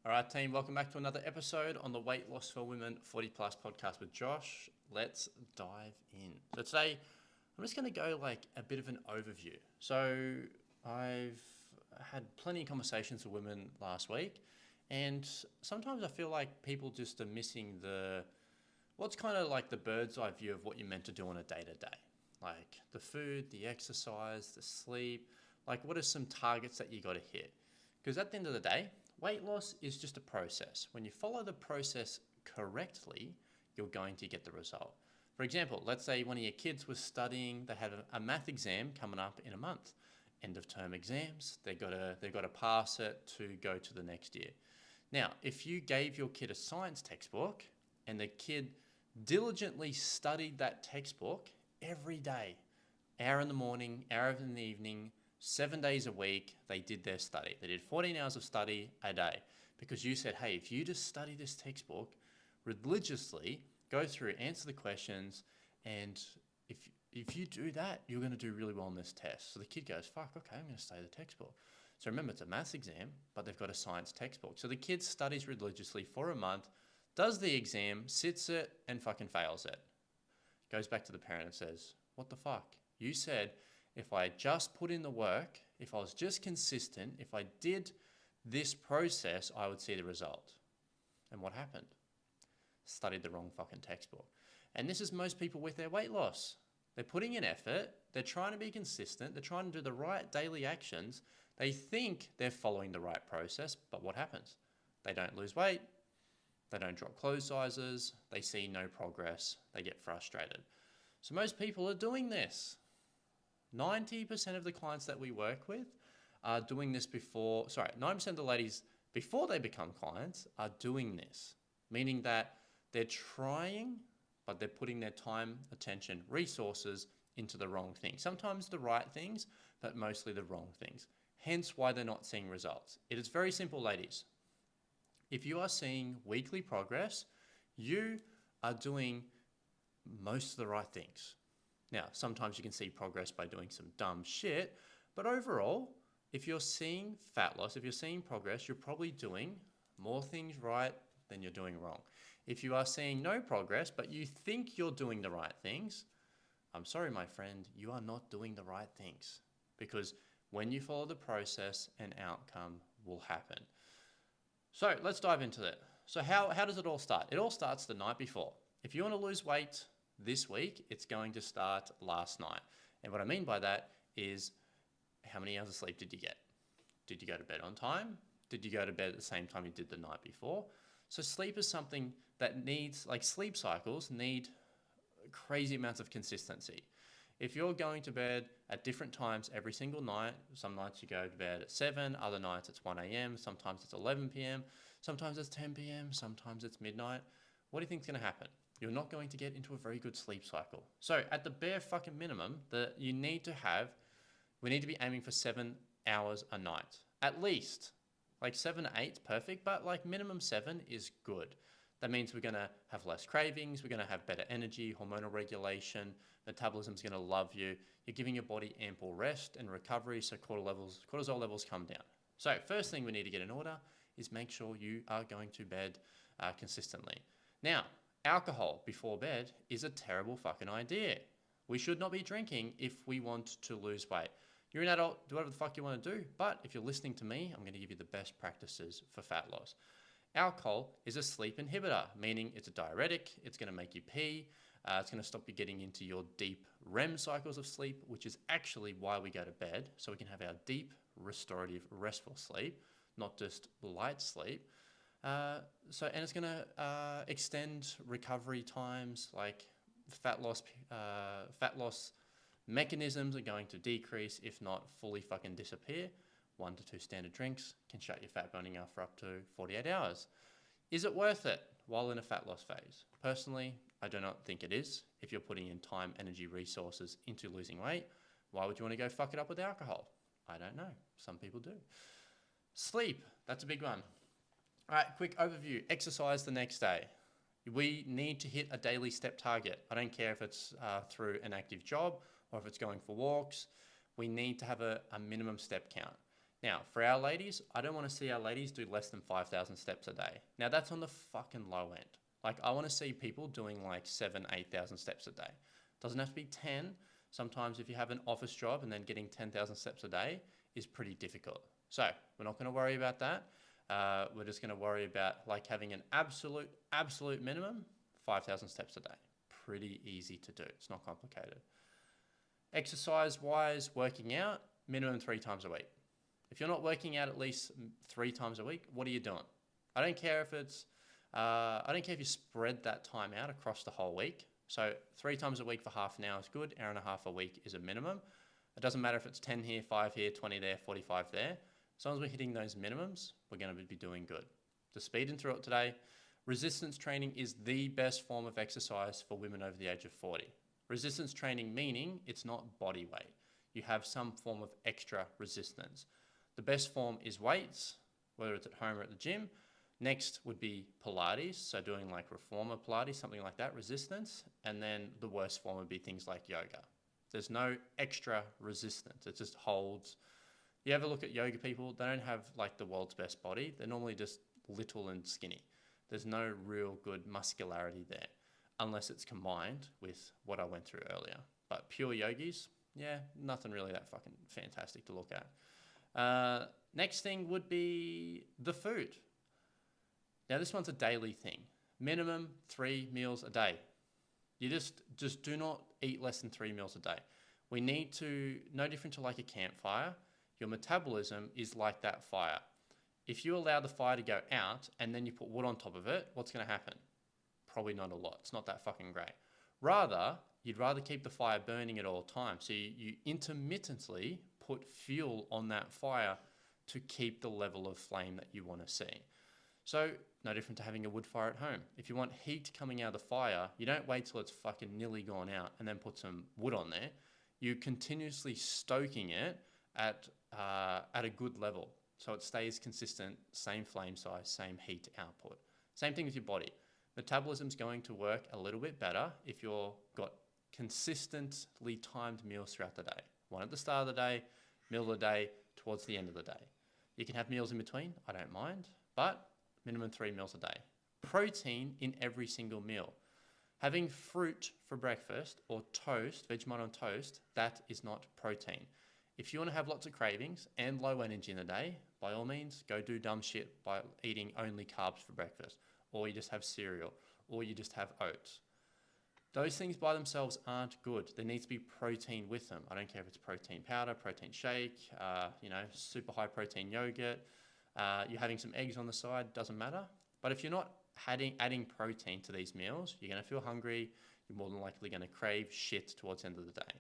All right, team, welcome back to another episode on the Weight Loss for Women 40 Plus podcast with Josh. Let's dive in. So today, I'm just going to go like a bit of an overview. So I've had plenty of conversations with women last week, and sometimes I feel like people just are missing what's kind of like the bird's eye view of what you're meant to do on a day to day. Like the food, the exercise, the sleep, like what are some targets that you got to hit? Because at the end of the day, weight loss is just a process. When you follow the process correctly, you're going to get the result. For example, let's say one of your kids was studying, they had a math exam coming up in a month. End of term exams, they've got to pass it to go to the next year. Now, if you gave your kid a science textbook and the kid diligently studied that textbook every day, hour in the morning, hour in the evening, 7 days a week, they did their study. They did 14 hours of study a day because you said, hey, if you just study this textbook religiously, go through, answer the questions, and if you do that, you're going to do really well on this test. So the kid goes, fuck, okay, I'm going to study the textbook. So remember, it's a maths exam, but they've got a science textbook. So the kid studies religiously for a month, does the exam, sits it, and fucking fails it. Goes back to the parent and says, what the fuck? You said if I just put in the work, if I was just consistent, if I did this process, I would see the result. And what happened? Studied the wrong fucking textbook. And this is most people with their weight loss. They're putting in effort, they're trying to be consistent, they're trying to do the right daily actions. They think they're following the right process, but what happens? They don't lose weight, they don't drop clothes sizes, they see no progress, they get frustrated. So most people are doing this. 90% of the clients that we work with are doing this 90% of the ladies before they become clients are doing this, meaning that they're trying, but they're putting their time, attention, resources into the wrong things. Sometimes the right things, but mostly the wrong things. Hence why they're not seeing results. It is very simple, ladies. If you are seeing weekly progress, you are doing most of the right things. Now, sometimes you can see progress by doing some dumb shit, but overall, if you're seeing fat loss, if you're seeing progress, you're probably doing more things right than you're doing wrong. If you are seeing no progress, but you think you're doing the right things, I'm sorry, my friend, you are not doing the right things. Because when you follow the process, an outcome will happen. So let's dive into it. So how does it all start? It all starts the night before. If you want to lose weight this week, it's going to start last night. And what I mean by that is how many hours of sleep did you get? Did you go to bed on time? Did you go to bed at the same time you did the night before? So sleep is something that needs, like sleep cycles need crazy amounts of consistency. If you're going to bed at different times every single night, some nights you go to bed at 7, other nights it's 1 a.m., sometimes it's 11 p.m., sometimes it's 10 p.m., sometimes it's midnight, what do you think is going to happen? You're not going to get into a very good sleep cycle. So at the bare fucking minimum, we need to be aiming for 7 hours a night. At least. Like 7 to 8 is perfect, but like minimum 7 is good. That means we're going to have less cravings, we're going to have better energy, hormonal regulation, metabolism's going to love you. You're giving your body ample rest and recovery so cortisol levels come down. So first thing we need to get in order is make sure you are going to bed consistently. Now, alcohol before bed is a terrible fucking idea. We should not be drinking if we want to lose weight. You're an adult, do whatever the fuck you want to do, but if you're listening to me, I'm going to give you the best practices for fat loss. Alcohol is a sleep inhibitor, meaning it's a diuretic, it's going to make you pee, it's going to stop you getting into your deep REM cycles of sleep, which is actually why we go to bed, so we can have our deep, restorative, restful sleep, not just light sleep. And it's going to extend recovery times, like fat loss mechanisms are going to decrease, if not fully fucking disappear. 1 to 2 standard drinks can shut your fat burning off for up to 48 hours. Is it worth it while in a fat loss phase? Personally, I do not think it is. If you're putting in time, energy, resources into losing weight, why would you want to go fuck it up with alcohol? I don't know. Some people do. Sleep, that's a big one. All right, quick overview. Exercise the next day. We need to hit a daily step target. I don't care if it's through an active job or if it's going for walks. We need to have a minimum step count. Now, for our ladies, I don't want to see our ladies do less than 5,000 steps a day. Now, that's on the fucking low end. Like, I want to see people doing like 7, 8,000 steps a day. Doesn't have to be 10. Sometimes if you have an office job and then getting 10,000 steps a day is pretty difficult. So we're not going to worry about that. We're just going to worry about like having an absolute minimum, 5,000 steps a day. Pretty easy to do. It's not complicated. Exercise-wise, working out, minimum 3 times a week. If you're not working out at least 3 times a week, what are you doing? I don't care if you spread that time out across the whole week. So 3 times a week for half an hour is good. Hour and a half a week is a minimum. It doesn't matter if it's 10 here, 5 here, 20 there, 45 there. As long as we're hitting those minimums, we're going to be doing good. Just speeding through it today. Resistance training is the best form of exercise for women over the age of 40. Resistance training meaning it's not body weight. You have some form of extra resistance. The best form is weights, whether it's at home or at the gym. Next would be Pilates, so doing like reformer Pilates, something like that, resistance. And then the worst form would be things like yoga. There's no extra resistance. It just holds. You ever look at yoga people, they don't have like the world's best body. They're normally just little and skinny. There's no real good muscularity there, unless it's combined with what I went through earlier. But pure yogis, yeah, nothing really that fucking fantastic to look at. Next thing would be the food. Now this one's a daily thing. Minimum 3 meals a day. You just do not eat less than 3 meals a day. We need to, no different to like a campfire, your metabolism is like that fire. If you allow the fire to go out and then you put wood on top of it, what's going to happen? Probably not a lot. It's not that fucking great. You'd rather keep the fire burning at all times. So you intermittently put fuel on that fire to keep the level of flame that you want to see. So no different to having a wood fire at home. If you want heat coming out of the fire, you don't wait till it's fucking nearly gone out and then put some wood on there. You're continuously stoking it at a good level. So it stays consistent, same flame size, same heat output. Same thing with your body. Metabolism's going to work a little bit better if you've got consistently timed meals throughout the day. One at the start of the day, middle of the day, towards the end of the day. You can have meals in between, I don't mind, but minimum 3 meals a day. Protein in every single meal. Having fruit for breakfast or toast, Vegemite on toast, that is not protein. If you want to have lots of cravings and low energy in the day, by all means, go do dumb shit by eating only carbs for breakfast, or you just have cereal, or you just have oats. Those things by themselves aren't good. There needs to be protein with them. I don't care if it's protein powder, protein shake, super high protein yogurt. You're having some eggs on the side, doesn't matter. But if you're not adding protein to these meals, you're going to feel hungry. You're more than likely going to crave shit towards the end of the day.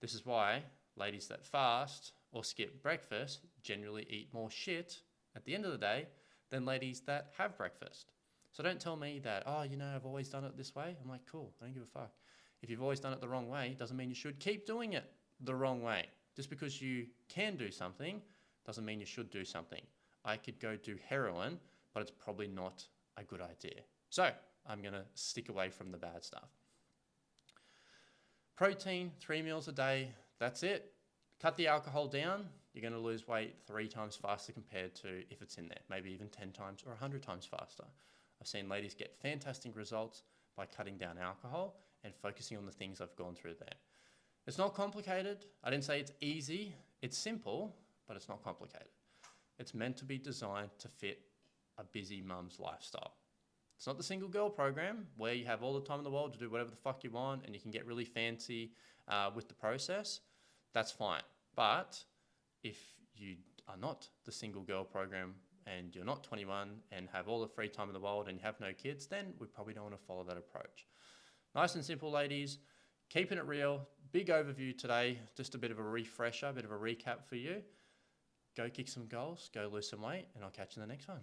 This is why ladies that fast or skip breakfast generally eat more shit at the end of the day than ladies that have breakfast. So don't tell me that, I've always done it this way. I'm like, cool, I don't give a fuck. If you've always done it the wrong way, doesn't mean you should keep doing it the wrong way. Just because you can do something doesn't mean you should do something. I could go do heroin, but it's probably not a good idea. So I'm going to stick away from the bad stuff. Protein, 3 meals a day, that's it. Cut the alcohol down, you're going to lose weight 3 times faster compared to if it's in there, maybe even 10 times or 100 times faster. I've seen ladies get fantastic results by cutting down alcohol and focusing on the things I've gone through there. It's not complicated. I didn't say it's easy. It's simple, but it's not complicated. It's meant to be designed to fit a busy mum's lifestyle. It's not the single girl program where you have all the time in the world to do whatever the fuck you want and you can get really fancy with the process. That's fine. But if you are not the single girl program and you're not 21 and have all the free time in the world and you have no kids, then we probably don't want to follow that approach. Nice and simple, ladies. Keeping it real. Big overview today. Just a bit of a refresher, a bit of a recap for you. Go kick some goals, go lose some weight, and I'll catch you in the next one.